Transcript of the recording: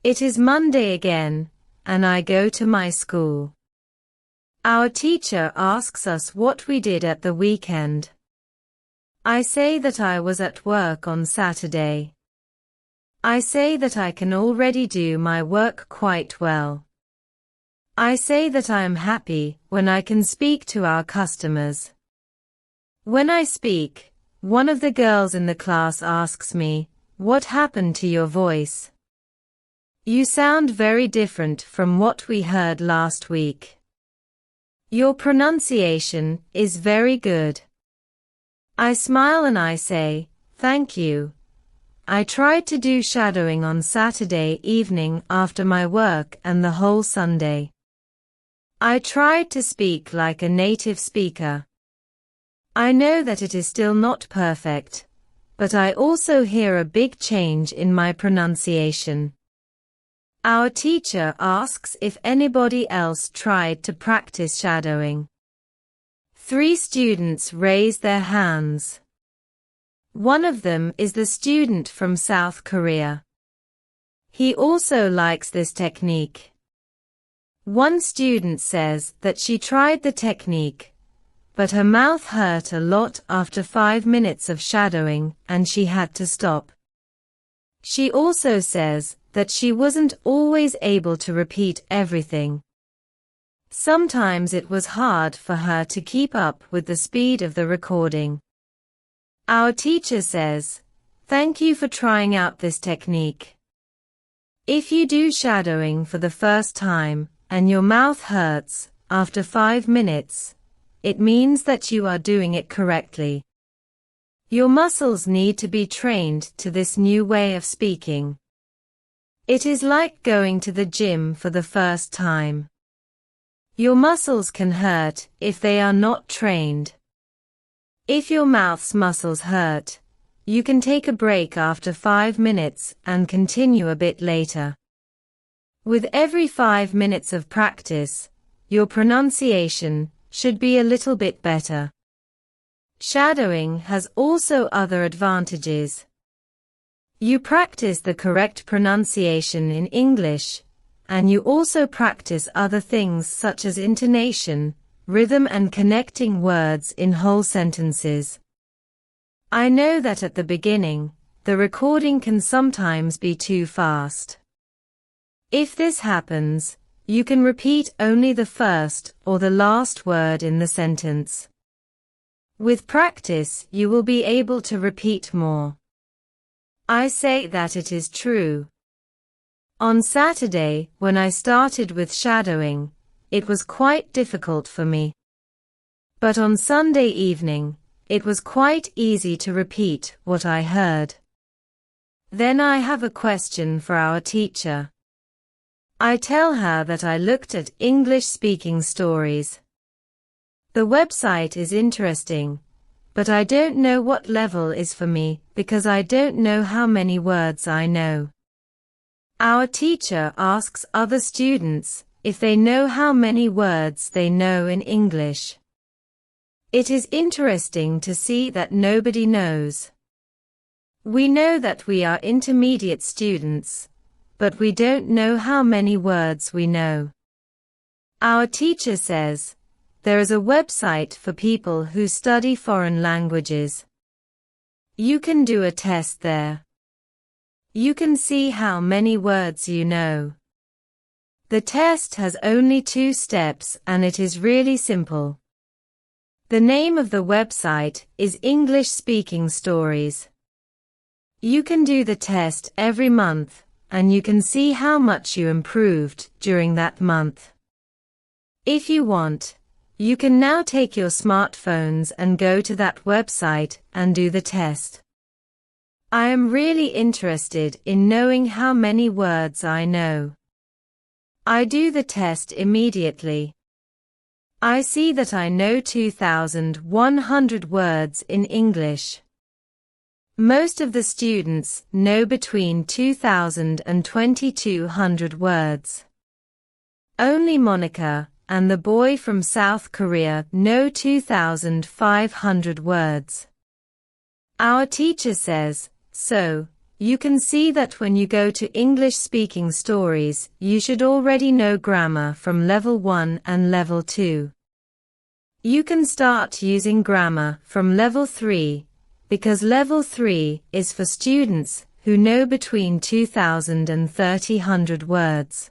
It is Monday again, and I go to my school. Our teacher asks us what we did at the weekend. I say that I was at work on Saturday. I say that I can already do my work quite well. I say that I am happy when I can speak to our customers. When I speak, one of the girls in the class asks me, "What happened to your voice? You sound very different from what we heard last week. Your pronunciation is very good." I smile and I say, "Thank you. I tried to do shadowing on Saturday evening after my work and the whole Sunday. I tried to speak like a native speaker. I know that it is still not perfect, but I also hear a big change in my pronunciation." Our teacher asks if anybody else tried to practice shadowing. 3 students raise their hands. One of them is the student from South Korea. He also likes this technique. One student says that she tried the technique, but her mouth hurt a lot after 5 minutes of shadowing and she had to stop. She also says that she wasn't always able to repeat everything. Sometimes it was hard for her to keep up with the speed of the recording. Our teacher says, "Thank you for trying out this technique. If you do shadowing for the first time and your mouth hurts after 5 minutes, it means that you are doing it correctly. Your muscles need to be trained to this new way of speaking. It is like going to the gym for the first time. Your muscles can hurt if they are not trained. If your mouth's muscles hurt, you can take a break after 5 minutes and continue a bit later. With every 5 minutes of practice, your pronunciation should be a little bit better." Shadowing has also other advantages. You practice the correct pronunciation in English, and you also practice other things such as intonation, rhythm and connecting words in whole sentences. I know that at the beginning, the recording can sometimes be too fast. If this happens, you can repeat only the first or the last word in the sentence. With practice, you will be able to repeat more. I say that it is true. On Saturday, when I started with shadowing, it was quite difficult for me. But on Sunday evening, it was quite easy to repeat what I heard. Then I have a question for our teacher. I tell her that I looked at English-speaking stories. The website is interesting, but I don't know what level is for me because I don't know how many words I know. Our teacher asks other students if they know how many words they know in English. It is interesting to see that nobody knows. We know that we are intermediate students, but we don't know how many words we know. Our teacher says, there is a website for people who study foreign languages. You can do a test there. You can see how many words you know. The test has only 2 steps and it is really simple. The name of the website is English Speaking Stories. You can do the test every month and you can see how much you improved during that month. If you want, you can now take your smartphones and go to that website and do the test. I am really interested in knowing how many words I know. I do the test immediately. I see that I know 2,100 words in English. Most of the students know between 2,000 and 2,200 words. Only Monica and the boy from South Korea know 2,500 words. Our teacher says, "So, You can see that when you go to English-speaking stories, you should already know grammar from Level 1 and Level 2. You can start using grammar from Level 3, because Level 3 is for students who know between 2,000 and 3,000 words.